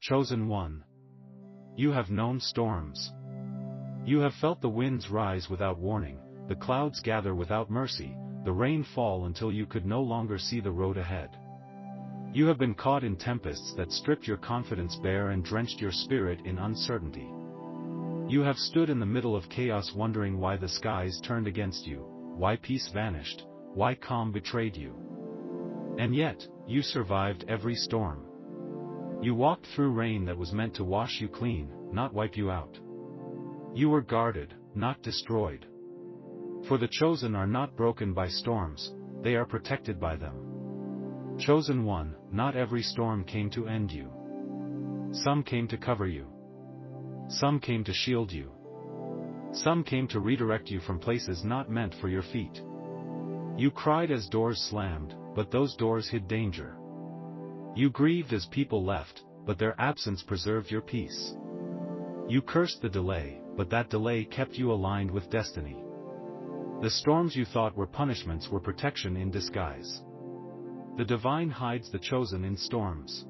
Chosen one. You have known storms. You have felt the winds rise without warning, the clouds gather without mercy, the rain fall until you could no longer see the road ahead. You have been caught in tempests that stripped your confidence bare and drenched your spirit in uncertainty. You have stood in the middle of chaos wondering why the skies turned against you, why peace vanished, why calm betrayed you. And yet, you survived every storm. You walked through rain that was meant to wash you clean, not wipe you out. You were guarded, not destroyed. For the chosen are not broken by storms, they are protected by them. Chosen one, not every storm came to end you. Some came to cover you. Some came to shield you. Some came to redirect you from places not meant for your feet. You cried as doors slammed, but those doors hid danger. You grieved as people left, but their absence preserved your peace. You cursed the delay, but that delay kept you aligned with destiny. The storms you thought were punishments were protection in disguise. The divine hides the chosen in storms.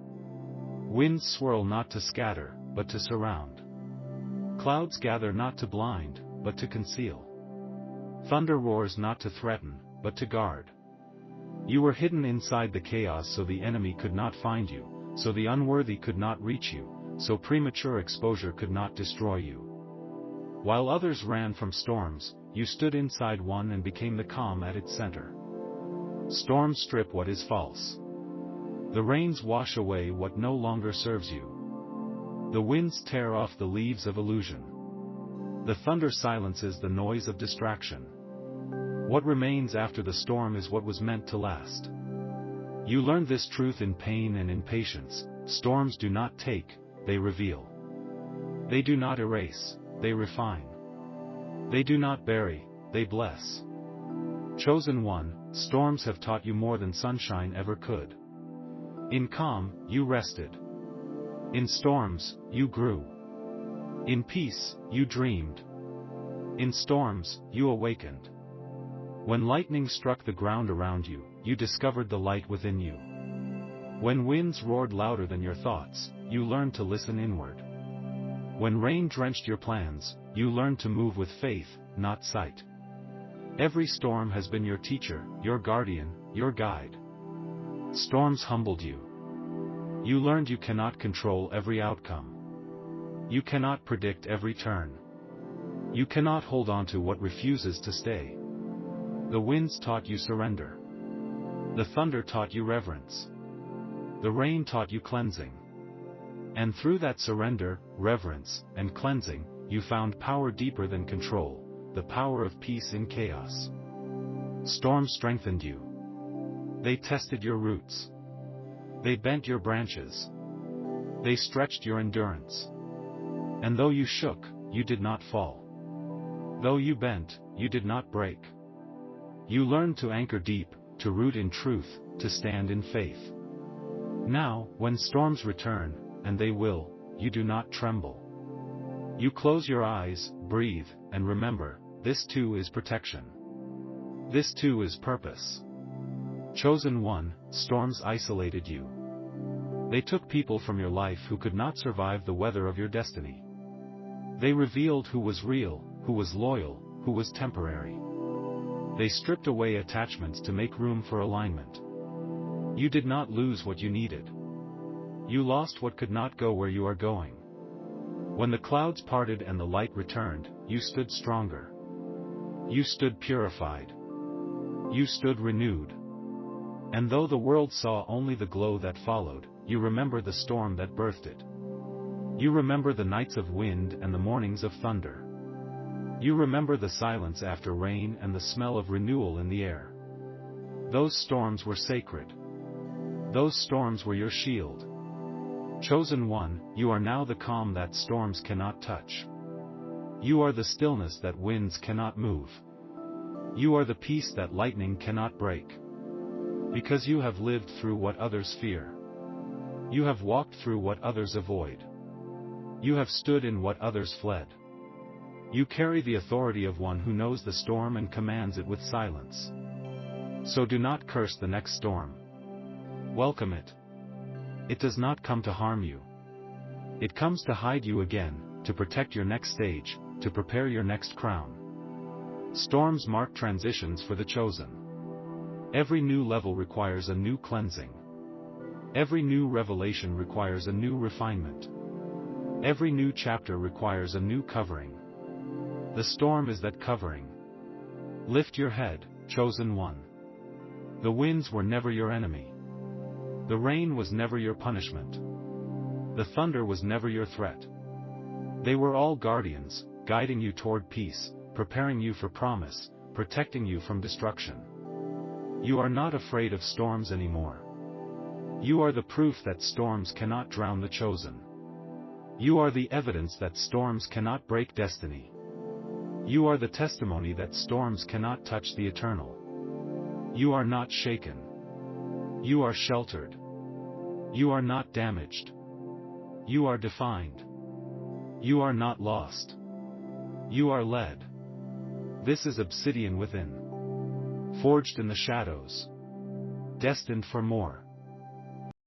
Winds swirl not to scatter, but to surround. Clouds gather not to blind, but to conceal. Thunder roars not to threaten, but to guard. You were hidden inside the chaos so the enemy could not find you, so the unworthy could not reach you, so premature exposure could not destroy you. While others ran from storms, you stood inside one and became the calm at its center. Storms strip what is false. The rains wash away what no longer serves you. The winds tear off the leaves of illusion. The thunder silences the noise of distraction. What remains after the storm is what was meant to last. You learned this truth in pain and in patience. Storms do not take, they reveal. They do not erase, they refine. They do not bury, they bless. Chosen one, storms have taught you more than sunshine ever could. In calm, you rested. In storms, you grew. In peace, you dreamed. In storms, you awakened. When lightning struck the ground around you, you discovered the light within you. When winds roared louder than your thoughts, you learned to listen inward. When rain drenched your plans, you learned to move with faith, not sight. Every storm has been your teacher, your guardian, your guide. Storms humbled you. You learned you cannot control every outcome. You cannot predict every turn. You cannot hold on to what refuses to stay. The winds taught you surrender. The thunder taught you reverence. The rain taught you cleansing. And through that surrender, reverence, and cleansing, you found power deeper than control, the power of peace in chaos. Storms strengthened you. They tested your roots. They bent your branches. They stretched your endurance. And though you shook, you did not fall. Though you bent, you did not break. You learned to anchor deep, to root in truth, to stand in faith. Now, when storms return, and they will, you do not tremble. You close your eyes, breathe, and remember, this too is protection. This too is purpose. Chosen one, storms isolated you. They took people from your life who could not survive the weather of your destiny. They revealed who was real, who was loyal, who was temporary. They stripped away attachments to make room for alignment. You did not lose what you needed. You lost what could not go where you are going. When the clouds parted and the light returned, you stood stronger. You stood purified. You stood renewed. And though the world saw only the glow that followed, you remember the storm that birthed it. You remember the nights of wind and the mornings of thunder. You remember the silence after rain and the smell of renewal in the air. Those storms were sacred. Those storms were your shield. Chosen one, you are now the calm that storms cannot touch. You are the stillness that winds cannot move. You are the peace that lightning cannot break. Because you have lived through what others fear. You have walked through what others avoid. You have stood in what others fled. You carry the authority of one who knows the storm and commands it with silence. So do not curse the next storm. Welcome it. It does not come to harm you. It comes to hide you again, to protect your next stage, to prepare your next crown. Storms mark transitions for the chosen. Every new level requires a new cleansing. Every new revelation requires a new refinement. Every new chapter requires a new covering. The storm is that covering. Lift your head, chosen one. The winds were never your enemy. The rain was never your punishment. The thunder was never your threat. They were all guardians, guiding you toward peace, preparing you for promise, protecting you from destruction. You are not afraid of storms anymore. You are the proof that storms cannot drown the chosen. You are the evidence that storms cannot break destiny. You are the testimony that storms cannot touch the eternal. You are not shaken. You are sheltered. You are not damaged. You are defined. You are not lost. You are led. This is Obsidian within. Forged in the shadows. Destined for more.